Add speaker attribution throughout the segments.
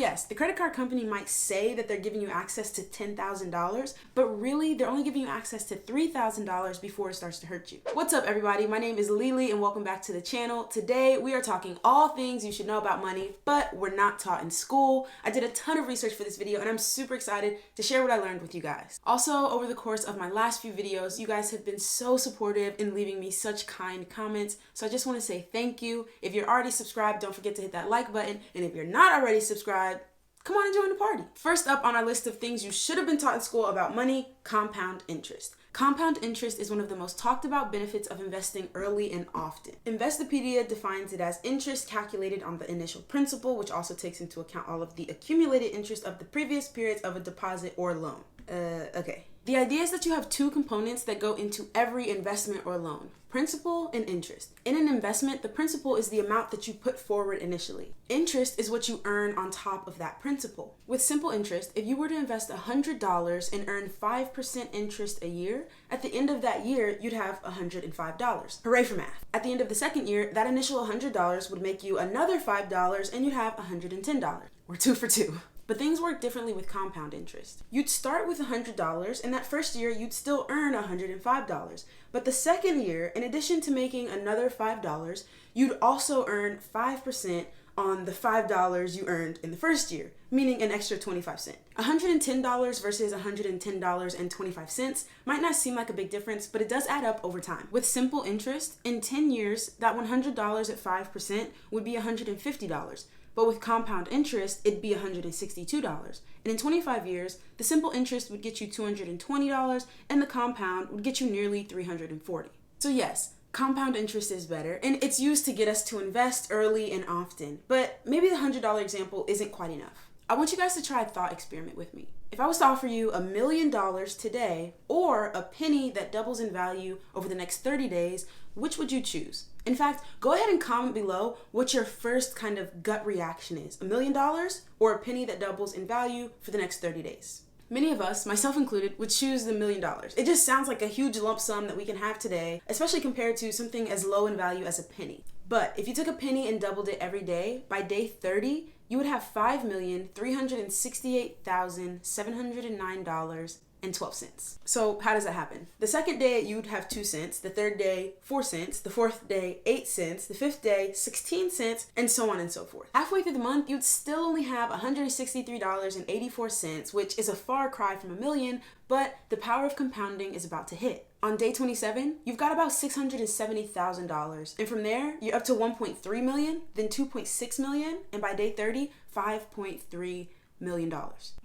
Speaker 1: yes, the credit card company might say that they're giving you access to $10,000, but really they're only giving you access to $3,000 before it starts to hurt you. What's up, everybody? My name is Lily and welcome back to the channel. Today we are talking all things you should know about money, but we're not taught in school. I did a ton of research for this video and I'm super excited to share what I learned with you guys. Also, over the course of my last few videos, you guys have been so supportive in leaving me such kind comments, so I just want to say thank you. If you're already subscribed, don't forget to hit that like button, and if you're not already subscribed, come on and join the party. First up on our list of things you should have been taught in school about money, compound interest. Compound interest is one of the most talked about benefits of investing early and often. Investopedia defines it as interest calculated on the initial principal, which also takes into account all of the accumulated interest of the previous periods of a deposit or loan. Okay. The idea is that you have two components that go into every investment or loan: principal and interest. In an investment, the principal is the amount that you put forward initially. Interest is what you earn on top of that principal. With simple interest, if you were to invest $100 and earn 5% interest a year, at the end of that year, you'd have $105. Hooray for math. At the end of the second year, that initial $100 would make you another $5 and you'd have $110. We're 2 for 2. But things work differently with compound interest. You'd start with $100, and that first year you'd still earn $105. But the second year, in addition to making another $5, you'd also earn 5% on the $5 you earned in the first year, meaning an extra 25 cents. $110 versus $110.25 might not seem like a big difference, but it does add up over time. With simple interest, in 10 years, that $100 at 5% would be $150. But with compound interest, it'd be $162. And in 25 years, the simple interest would get you $220 and the compound would get you nearly $340. So yes, compound interest is better, and it's used to get us to invest early and often. But maybe the $100 example isn't quite enough. I want you guys to try a thought experiment with me. If I was to offer you $1 million today or a penny that doubles in value over the next 30 days, which would you choose? In fact, go ahead and comment below what your first kind of gut reaction is. $1 million or a penny that doubles in value for the next 30 days. Many of us, myself included, would choose the $1 million. It just sounds like a huge lump sum that we can have today, especially compared to something as low in value as a penny. But if you took a penny and doubled it every day, by day 30, you would have $5,368,709.12. So how does that happen? The second day you'd have 2 cents, the third day 4 cents, the fourth day 8 cents, the fifth day 16 cents, and so on and so forth. Halfway through the month, you'd still only have $163.84, which is a far cry from $1 million, but the power of compounding is about to hit. On day 27, you've got about $670,000. And from there, you're up to 1.3 million, then 2.6 million, and by day 30, $5.3 million.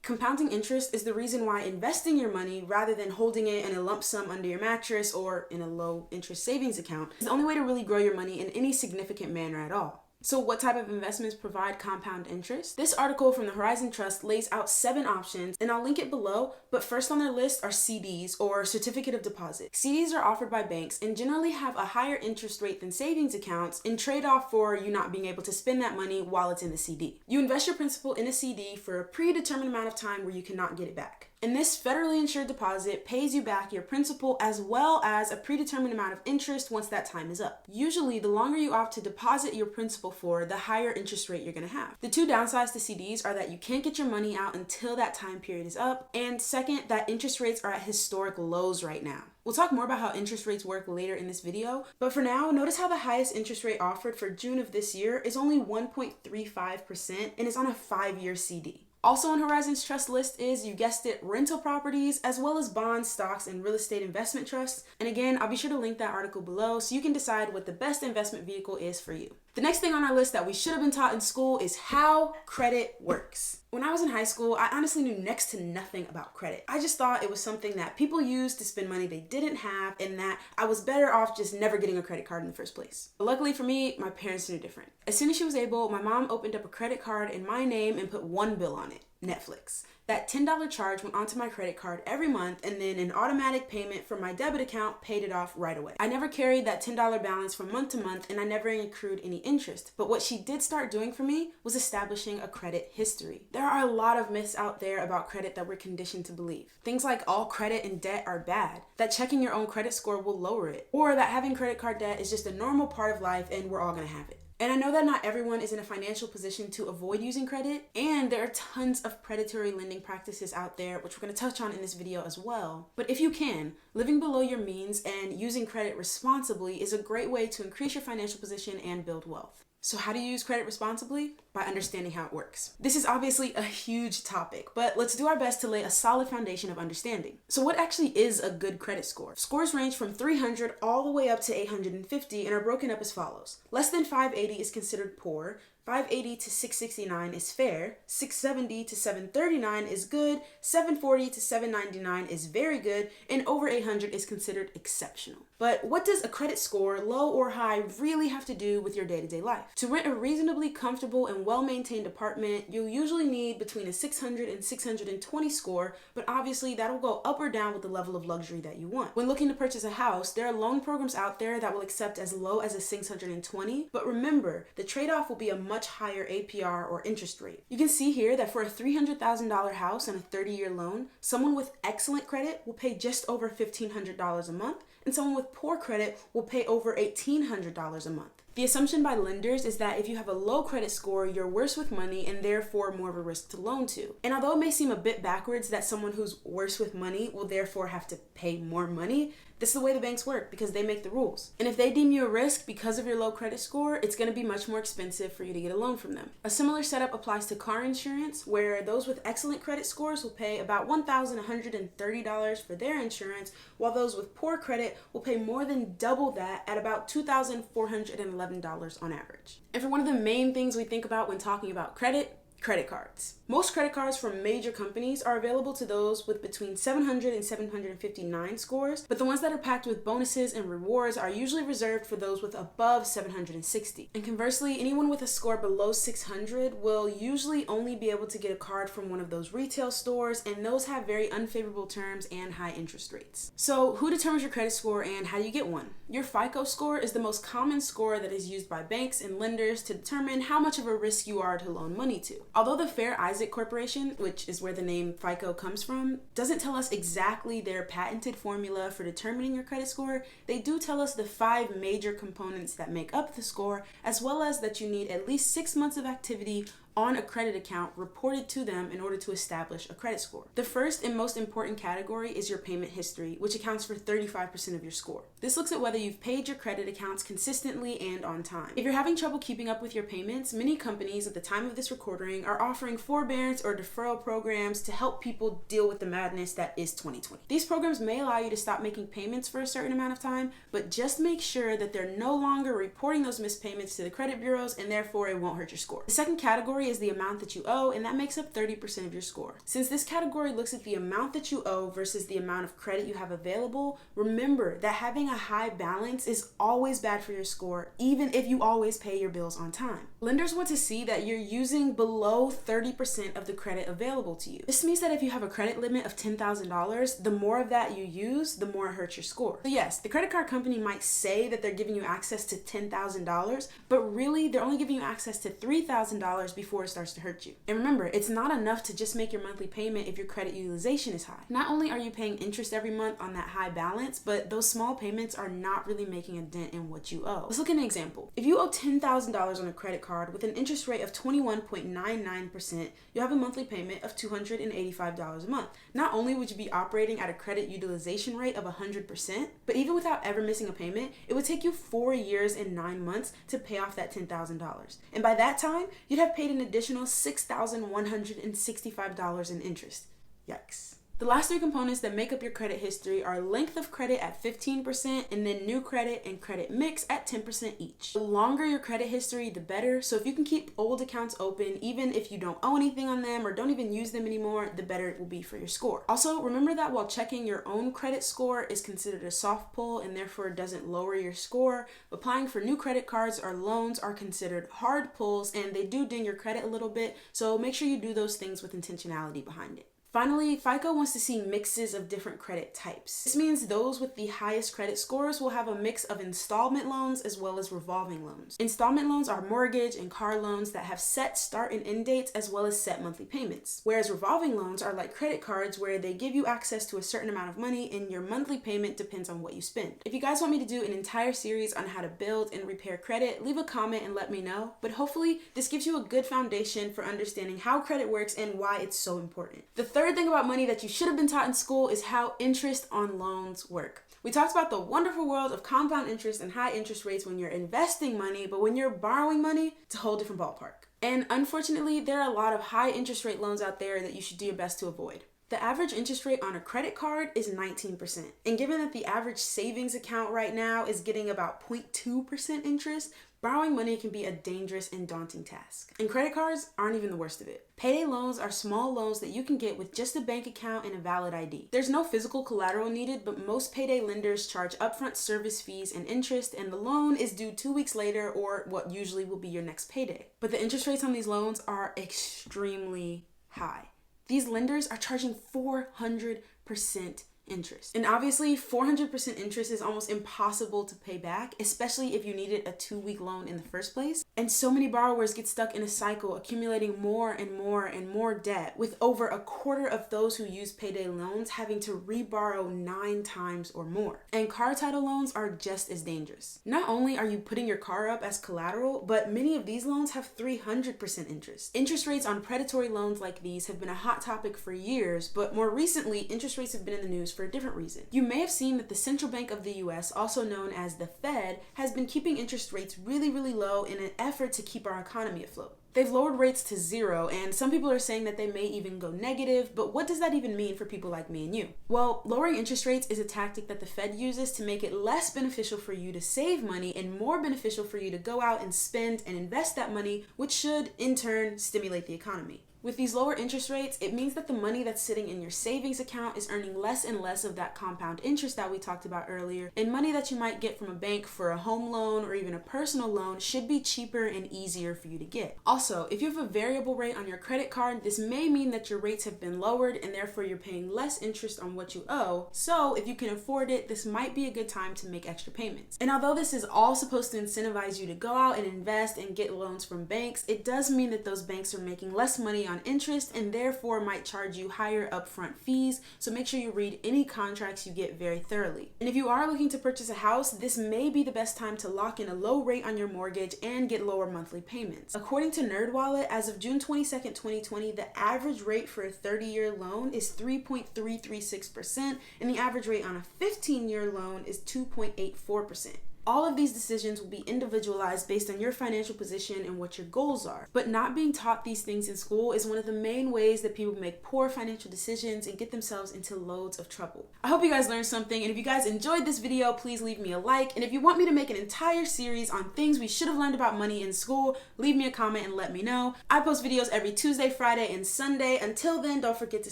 Speaker 1: Compounding interest is the reason why investing your money rather than holding it in a lump sum under your mattress or in a low interest savings account is the only way to really grow your money in any significant manner at all. So what type of investments provide compound interest? This article from the Horizon Trust lays out 7 options, and I'll link it below, but first on their list are CDs, or certificate of deposit. CDs are offered by banks and generally have a higher interest rate than savings accounts in trade-off for you not being able to spend that money while it's in the CD. You invest your principal in a CD for a predetermined amount of time where you cannot get it back. And this federally insured deposit pays you back your principal as well as a predetermined amount of interest once that time is up. Usually, the longer you opt to deposit your principal for, the higher interest rate you're going to have. The 2 downsides to CDs are that you can't get your money out until that time period is up, and second, that interest rates are at historic lows right now. We'll talk more about how interest rates work later in this video, but for now, notice how the highest interest rate offered for June of this year is only 1.35% and is on a 5-year CD. Also on Horizon's trust list is, you guessed it, rental properties, as well as bonds, stocks, and real estate investment trusts. And again, I'll be sure to link that article below so you can decide what the best investment vehicle is for you. The next thing on our list that we should have been taught in school is how credit works. When I was in high school, I honestly knew next to nothing about credit. I just thought it was something that people used to spend money they didn't have, and that I was better off just never getting a credit card in the first place. But luckily for me, my parents knew different. As soon as she was able, my mom opened up a credit card in my name and put one bill on it: Netflix. That $10 charge went onto my credit card every month, and then an automatic payment from my debit account paid it off right away. I never carried that $10 balance from month to month, and I never accrued any interest. But what she did start doing for me was establishing a credit history. There are a lot of myths out there about credit that we're conditioned to believe. Things like all credit and debt are bad, that checking your own credit score will lower it, or that having credit card debt is just a normal part of life and we're all gonna have it. And I know that not everyone is in a financial position to avoid using credit, and there are tons of predatory lending practices out there, which we're going to touch on in this video as well. But if you can, living below your means and using credit responsibly is a great way to increase your financial position and build wealth. So how do you use credit responsibly? By understanding how it works. This is obviously a huge topic, but let's do our best to lay a solid foundation of understanding. So what actually is a good credit score? Scores range from 300 all the way up to 850 and are broken up as follows. Less than 580 is considered poor, 580 to 669 is fair, 670 to 739 is good, 740 to 799 is very good, and over 800 is considered exceptional. But what does a credit score, low or high, really have to do with your day-to-day life? To rent a reasonably comfortable and well-maintained apartment, you'll usually need between a 600 and 620 score, but obviously that'll go up or down with the level of luxury that you want. When looking to purchase a house, there are loan programs out there that will accept as low as a 620, but remember, the trade-off will be a much higher APR or interest rate. You can see here that for a $300,000 house and a 30-year loan, someone with excellent credit will pay just over $1,500 a month, and someone with poor credit will pay over $1,800 a month. The assumption by lenders is that if you have a low credit score, you're worse with money and therefore more of a risk to loan to. And although it may seem a bit backwards that someone who's worse with money will therefore have to pay more money, this is the way the banks work because they make the rules. And if they deem you a risk because of your low credit score, it's going to be much more expensive for you to get a loan from them. A similar setup applies to car insurance, where those with excellent credit scores will pay about $1,130 for their insurance, while those with poor credit will pay more than double that at about $2,411 on average. And for one of the main things we think about when talking about credit cards. Most credit cards from major companies are available to those with between 700 and 759 scores, but the ones that are packed with bonuses and rewards are usually reserved for those with above 760. And conversely, anyone with a score below 600 will usually only be able to get a card from one of those retail stores, and those have very unfavorable terms and high interest rates. So who determines your credit score and how do you get one? Your FICO score is the most common score that is used by banks and lenders to determine how much of a risk you are to loan money to. Although the Fair Isaac Corporation, which is where the name FICO comes from, doesn't tell us exactly their patented formula for determining your credit score, they do tell us the 5 major components that make up the score, as well as that you need at least 6 months of activity on a credit account reported to them in order to establish a credit score. The first and most important category is your payment history, which accounts for 35% of your score. This looks at whether you've paid your credit accounts consistently and on time. If you're having trouble keeping up with your payments, many companies at the time of this recording are offering forbearance or deferral programs to help people deal with the madness that is 2020. These programs may allow you to stop making payments for a certain amount of time, but just make sure that they're no longer reporting those missed payments to the credit bureaus, and therefore it won't hurt your score. The second category is the amount that you owe, and that makes up 30% of your score. Since this category looks at the amount that you owe versus the amount of credit you have available, remember that having a high balance is always bad for your score, even if you always pay your bills on time. Lenders want to see that you're using below 30% of the credit available to you. This means that if you have a credit limit of $10,000, the more of that you use, the more it hurts your score. So yes, the credit card company might say that they're giving you access to $10,000, but really they're only giving you access to $3,000 before it starts to hurt you. And remember, it's not enough to just make your monthly payment if your credit utilization is high. Not only are you paying interest every month on that high balance, but those small payments are not really making a dent in what you owe. Let's look at an example. If you owe $10,000 on a credit card with an interest rate of 21.99%, you'll have a monthly payment of $285 a month. Not only would you be operating at a credit utilization rate of 100%, but even without ever missing a payment, it would take you 4 years and 9 months to pay off that $10,000. And by that time, you'd have paid an additional $6,165 in interest. Yikes. The last 3 components that make up your credit history are length of credit at 15% and then new credit and credit mix at 10% each. The longer your credit history, the better. So if you can keep old accounts open, even if you don't owe anything on them or don't even use them anymore, the better it will be for your score. Also, remember that while checking your own credit score is considered a soft pull and therefore doesn't lower your score, applying for new credit cards or loans are considered hard pulls and they do ding your credit a little bit. So make sure you do those things with intentionality behind it. Finally, FICO wants to see mixes of different credit types. This means those with the highest credit scores will have a mix of installment loans as well as revolving loans. Installment loans are mortgage and car loans that have set start and end dates as well as set monthly payments. Whereas revolving loans are like credit cards where they give you access to a certain amount of money and your monthly payment depends on what you spend. If you guys want me to do an entire series on how to build and repair credit, leave a comment and let me know. But hopefully this gives you a good foundation for understanding how credit works and why it's so important. The third thing about money that you should have been taught in school is how interest on loans work. We talked about the wonderful world of compound interest and high interest rates when you're investing money, but when you're borrowing money, it's a whole different ballpark. And unfortunately, there are a lot of high interest rate loans out there that you should do your best to avoid. The average interest rate on a credit card is 19%. And given that the average savings account right now is getting about 0.2% interest, borrowing money can be a dangerous and daunting task. And credit cards aren't even the worst of it. Payday loans are small loans that you can get with just a bank account and a valid ID. There's no physical collateral needed, but most payday lenders charge upfront service fees and interest, and the loan is due 2 weeks later or what usually will be your next payday. But the interest rates on these loans are extremely high. These lenders are charging 400% interest. And obviously 400% interest is almost impossible to pay back, especially if you needed a 2-week loan in the first place. And so many borrowers get stuck in a cycle, accumulating more and more and more debt, with over a quarter of those who use payday loans having to reborrow 9 times or more. And car title loans are just as dangerous. Not only are you putting your car up as collateral, but many of these loans have 300% interest. Interest rates on predatory loans like these have been a hot topic for years, but more recently, interest rates have been in the news for a different reason. You may have seen that the Central Bank of the US, also known as the Fed, has been keeping interest rates really low in an effort to keep our economy afloat. They've lowered rates to 0, and some people are saying that they may even go negative, but what does that even mean for people like me and you? Well, lowering interest rates is a tactic that the Fed uses to make it less beneficial for you to save money and more beneficial for you to go out and spend and invest that money, which should, in turn, stimulate the economy. With these lower interest rates, it means that the money that's sitting in your savings account is earning less and less of that compound interest that we talked about earlier, and money that you might get from a bank for a home loan or even a personal loan should be cheaper and easier for you to get. Also, if you have a variable rate on your credit card, this may mean that your rates have been lowered and therefore you're paying less interest on what you owe. So if you can afford it, this might be a good time to make extra payments. And although this is all supposed to incentivize you to go out and invest and get loans from banks, it does mean that those banks are making less money on interest and therefore might charge you higher upfront fees, so make sure you read any contracts you get very thoroughly. And if you are looking to purchase a house, this may be the best time to lock in a low rate on your mortgage and get lower monthly payments. According to NerdWallet, as of June 22nd, 2020, the average rate for a 30-year loan is 3.336%, and the average rate on a 15-year loan is 2.84%. All of these decisions will be individualized based on your financial position and what your goals are. But not being taught these things in school is one of the main ways that people make poor financial decisions and get themselves into loads of trouble. I hope you guys learned something, and if you guys enjoyed this video, please leave me a like. And if you want me to make an entire series on things we should have learned about money in school, leave me a comment and let me know. I post videos every Tuesday, Friday, and Sunday. Until then, don't forget to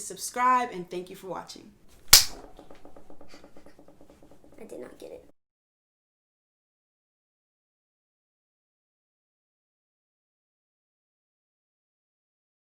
Speaker 1: subscribe, and thank you for watching.
Speaker 2: I did not get it.